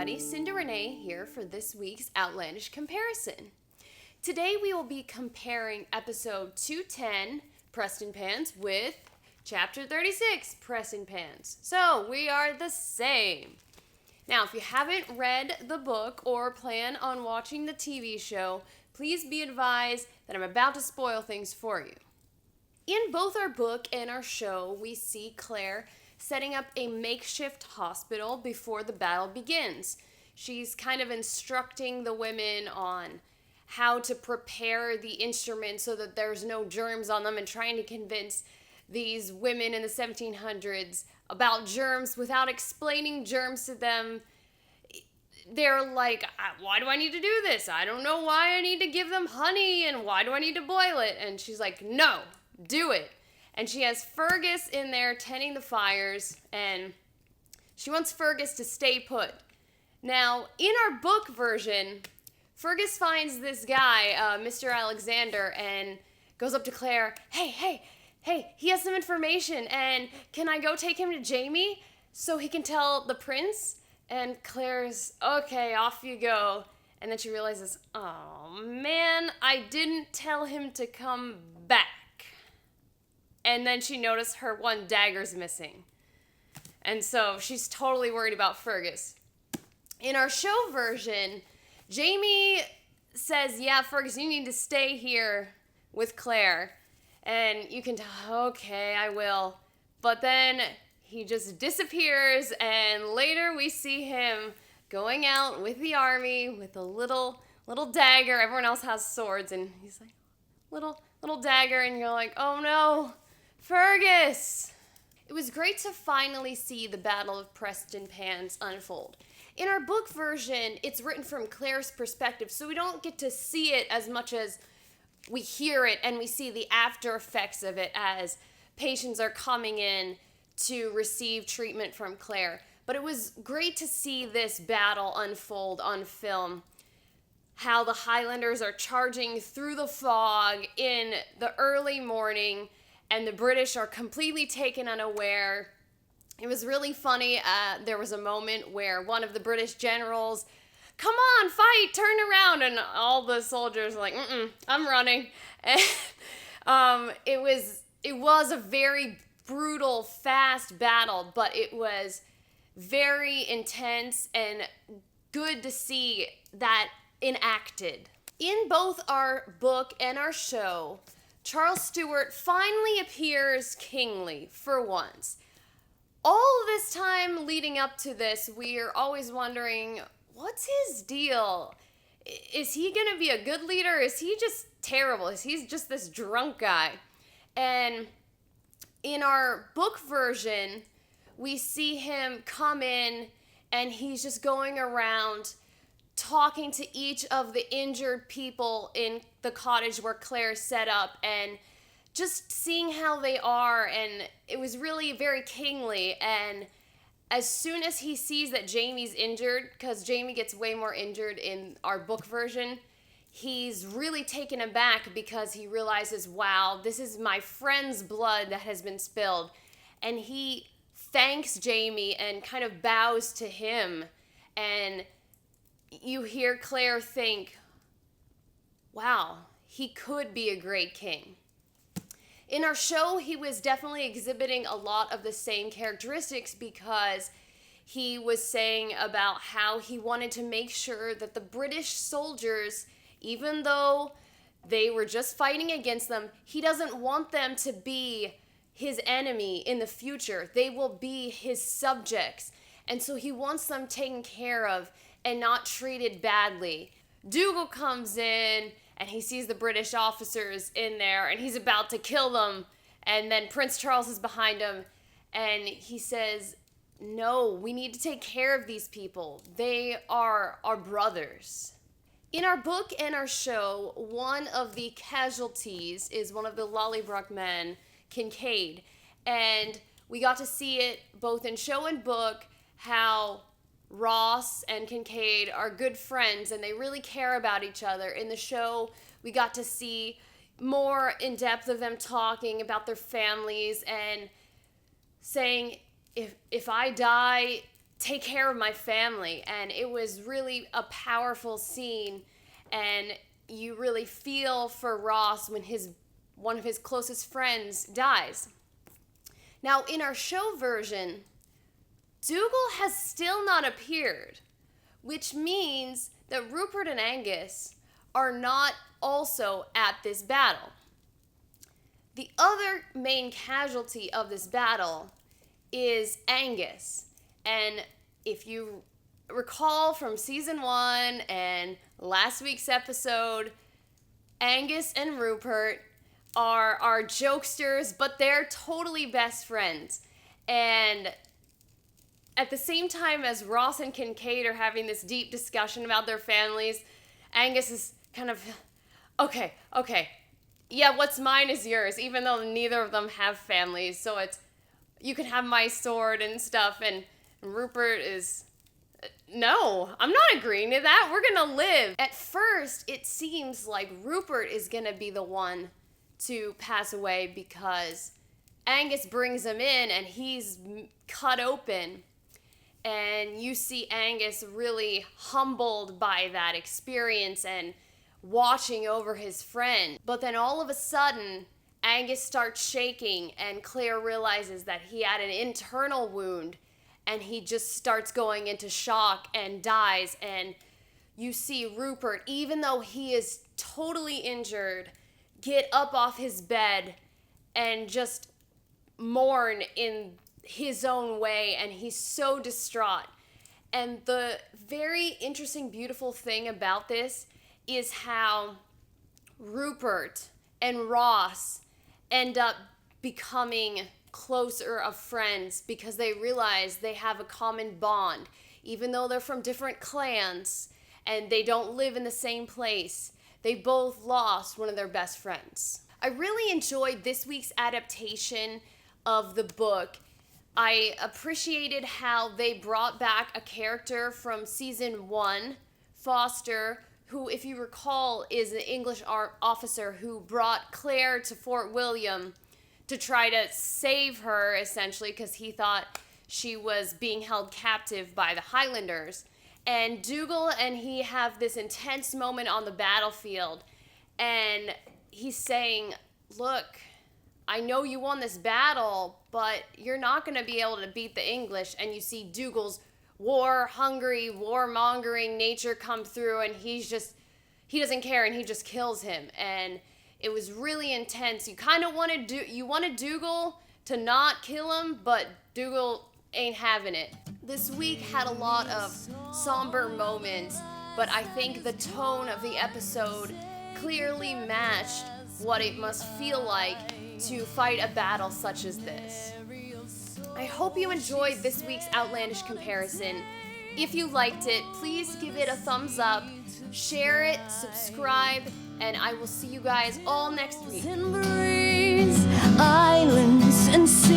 everybody, Cynda Renee here for this week's Outlandish Comparison. Today we will be comparing episode 210, Prestonpans, with chapter 36, Prestonpans. So, we are the same. Now, if you haven't read the book or plan on watching the TV show, please be advised that I'm about to spoil things for you. In both our book and our show, we see Claire setting up a makeshift hospital before the battle begins. She's kind of instructing the women on how to prepare the instruments so that there's no germs on them and trying to convince these women in the 1700s about germs without explaining germs to them. They're like, why do I need to do this? I don't know why I need to give them honey and why do I need to boil it? And she's like, no, do it. And she has Fergus in there tending the fires, and she wants Fergus to stay put. Now, in our book version, Fergus finds this guy, Mr. Alexander, and goes up to Claire, hey, he has some information, and can I go take him to Jamie so he can tell the prince? And Claire's, okay, off you go. And then she realizes, oh man, I didn't tell him to come back. And then she noticed her one dagger's missing. And so she's totally worried about Fergus. In our show version, Jamie says, yeah, Fergus, you need to stay here with Claire. And you can tell, okay, I will. But then he just disappears, and later we see him going out with the army with a little dagger. Everyone else has swords, and he's like, little dagger, and you're like, oh no, Fergus! It was great to finally see the Battle of Prestonpans unfold. In our book version, it's written from Claire's perspective, so we don't get to see it as much as we hear it and we see the after effects of it as patients are coming in to receive treatment from Claire. But it was great to see this battle unfold on film. How the Highlanders are charging through the fog in the early morning, and the British are completely taken unaware. It was really funny. There was a moment where one of the British generals, come on, fight, turn around, and all the soldiers were like, I'm running. And it was a very brutal, fast battle, but it was very intense and good to see that enacted. In both our book and our show, Charles Stuart finally appears kingly for once. All this time leading up to this, we're always wondering, what's his deal? Is he going to be a good leader? Is he just terrible? Is he just this drunk guy? And in our book version, we see him come in and he's just going around talking to each of the injured people in the cottage where Claire set up and just seeing how they are, and it was really very kingly. And as soon as he sees that Jamie's injured, because Jamie gets way more injured in our book version, he's really taken aback because he realizes, wow, this is my friend's blood that has been spilled. And he thanks Jamie and kind of bows to him, and you hear Claire think, wow, he could be a great king. In our show, he was definitely exhibiting a lot of the same characteristics because he was saying about how he wanted to make sure that the British soldiers, even though they were just fighting against them, he doesn't want them to be his enemy in the future. They will be his subjects. And so he wants them taken care of and not treated badly. Dougal comes in and he sees the British officers in there and he's about to kill them. And then Prince Charles is behind him and he says, no, we need to take care of these people. They are our brothers. In our book and our show, one of the casualties is one of the Lollybrook men, Kincaid. And we got to see it both in show and book, how Ross and Kincaid are good friends and they really care about each other. In the show, we got to see more in depth of them talking about their families and saying, if I die, take care of my family. And it was really a powerful scene, and you really feel for Ross when one of his closest friends dies. Now, in our show version, Dougal has still not appeared, which means that Rupert and Angus are not also at this battle. The other main casualty of this battle is Angus. And if you recall from season 1 and last week's episode, Angus and Rupert are jokesters, but they're totally best friends. And at the same time as Ross and Kincaid are having this deep discussion about their families, Angus is kind of, okay, yeah, what's mine is yours, even though neither of them have families. So it's, you can have my sword and stuff. And Rupert is, no, I'm not agreeing to that. We're going to live. At first, it seems like Rupert is going to be the one to pass away because Angus brings him in and he's cut open. And you see Angus really humbled by that experience and watching over his friend. But then all of a sudden, Angus starts shaking and Claire realizes that he had an internal wound and he just starts going into shock and dies. And you see Rupert, even though he is totally injured, get up off his bed and just mourn in his own way, and he's so distraught. And the very interesting, beautiful thing about this is how Rupert and Ross end up becoming closer of friends because they realize they have a common bond. Even though they're from different clans and they don't live in the same place, they both lost one of their best friends. I really enjoyed this week's adaptation of the book. I appreciated how they brought back a character from season 1, Foster, who, if you recall, is an English officer who brought Claire to Fort William to try to save her, essentially, because he thought she was being held captive by the Highlanders. And Dougal and he have this intense moment on the battlefield, and he's saying, look, I know you won this battle, but you're not going to be able to beat the English. And you see Dougal's war-hungry, war-mongering nature come through, and he doesn't care, and he just kills him. And it was really intense. You kind of wanted Dougal to not kill him, but Dougal ain't having it. This week had a lot of somber moments, but I think the tone of the episode clearly matched what it must feel like to fight a battle such as this. I hope you enjoyed this week's Outlandish Comparison. If you liked it, please give it a thumbs up, share it, subscribe, and I will see you guys all next week. Islands and seas.